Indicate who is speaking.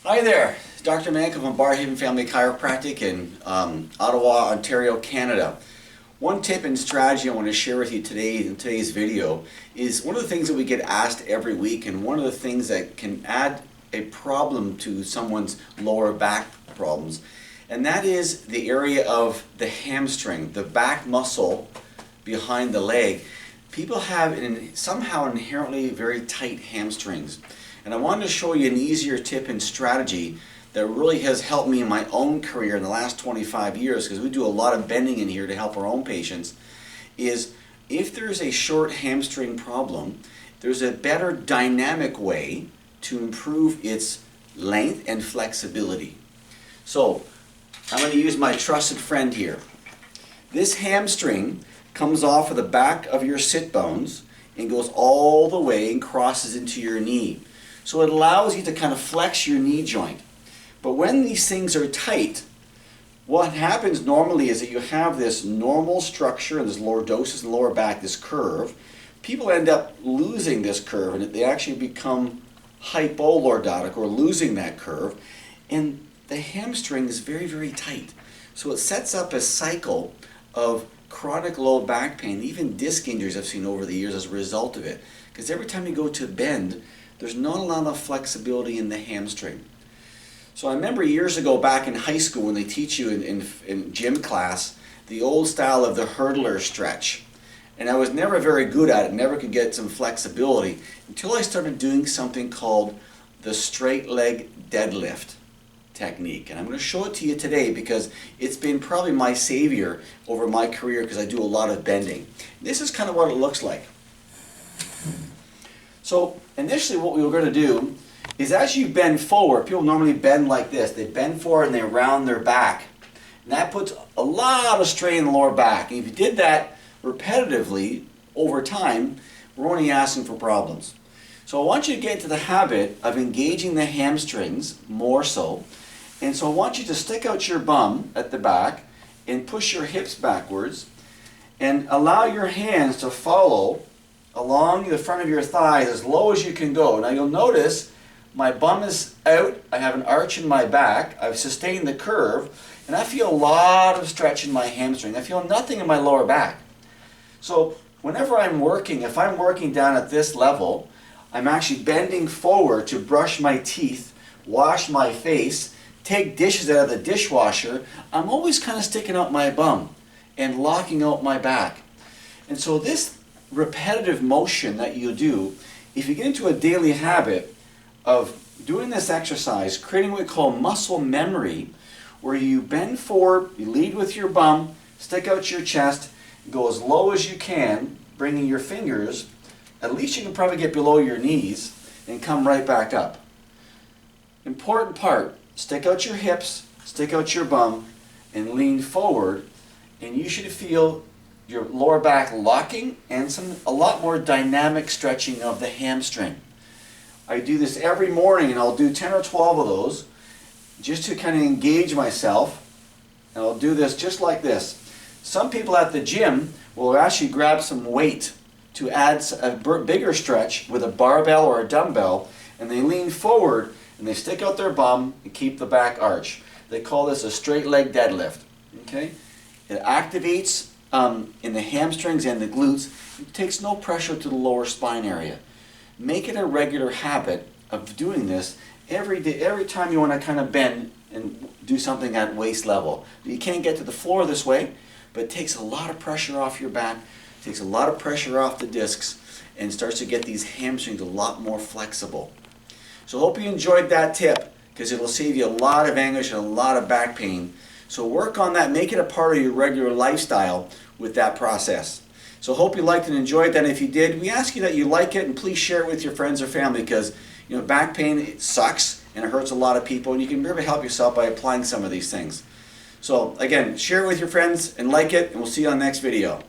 Speaker 1: Hi there, Dr. Mankal from Barhaven Family Chiropractic in Ottawa, Ontario, Canada. One tip and strategy I want to share with you today in today's video is one of the things that we get asked every week, and one of the things that can add a problem to someone's lower back problems, and that is the area of the hamstring, the back muscle behind the leg. People have somehow inherently very tight hamstrings. And I wanted to show you an easier tip and strategy that really has helped me in my own career in the last 25 years, because we do a lot of bending in here to help our own patients, is if there's a short hamstring problem, there's a better dynamic way to improve its length and flexibility. So I'm going to use my trusted friend here. This hamstring comes off of the back of your sit bones and goes all the way and crosses into your knee. So it allows you to kind of flex your knee joint. But when these things are tight, what happens normally is that you have this normal structure, this lordosis in the lower back, this curve. People end up losing this curve, and they actually become hypolordotic, or losing that curve. And the hamstring is very, very tight. So it sets up a cycle of chronic low back pain, even disc injuries I've seen over the years as a result of it. Because every time you go to bend, there's not a lot of flexibility in the hamstring. So I remember years ago back in high school when they teach you in gym class the old style of the hurdler stretch. And I was never very good at it, never could get some flexibility until I started doing something called the straight leg deadlift technique. And I'm going to show it to you today because it's been probably my savior over my career, because I do a lot of bending. This is kind of what it looks like. So initially what we were going to do is, as you bend forward, people normally bend like this. They bend forward and they round their back. And that puts a lot of strain in the lower back. And if you did that repetitively over time, we're only asking for problems. So I want you to get into the habit of engaging the hamstrings more so. And so I want you to stick out your bum at the back and push your hips backwards and allow your hands to follow along the front of your thighs as low as you can go. Now you'll notice my bum is out, I have an arch in my back, I've sustained the curve, and I feel a lot of stretch in my hamstring. I feel nothing in my lower back. So whenever I'm working, if I'm working down at this level, I'm actually bending forward to brush my teeth, wash my face, take dishes out of the dishwasher. I'm always kind of sticking out my bum and locking out my back. And so this repetitive motion that you do, if you get into a daily habit of doing this exercise, creating what we call muscle memory, where you bend forward, you lead with your bum, stick out your chest, go as low as you can, bringing your fingers, at least you can probably get below your knees, and come right back up. Important part, stick out your hips, stick out your bum, and lean forward, and you should feel your lower back locking and a lot more dynamic stretching of the hamstring. I do this every morning, and I'll do 10 or 12 of those just to kind of engage myself. And I'll do this just like this. Some people at the gym will actually grab some weight to add a bigger stretch with a barbell or a dumbbell, and they lean forward and they stick out their bum and keep the back arch. They call this a straight leg deadlift. Okay? It activates in the hamstrings and the glutes. It takes no pressure to the lower spine area. Make it a regular habit of doing this every day, every time you want to kind of bend and do something at waist level. You can't get to the floor this way, but it takes a lot of pressure off your back, takes a lot of pressure off the discs, and starts to get these hamstrings a lot more flexible. So I hope you enjoyed that tip, because it will save you a lot of anguish and a lot of back pain. So work on that, make it a part of your regular lifestyle with that process. So hope you liked and enjoyed that. And if you did, we ask you that you like it and please share it with your friends or family, because back pain, it sucks and it hurts a lot of people, and you can really help yourself by applying some of these things. So again, share it with your friends and like it, and we'll see you on the next video.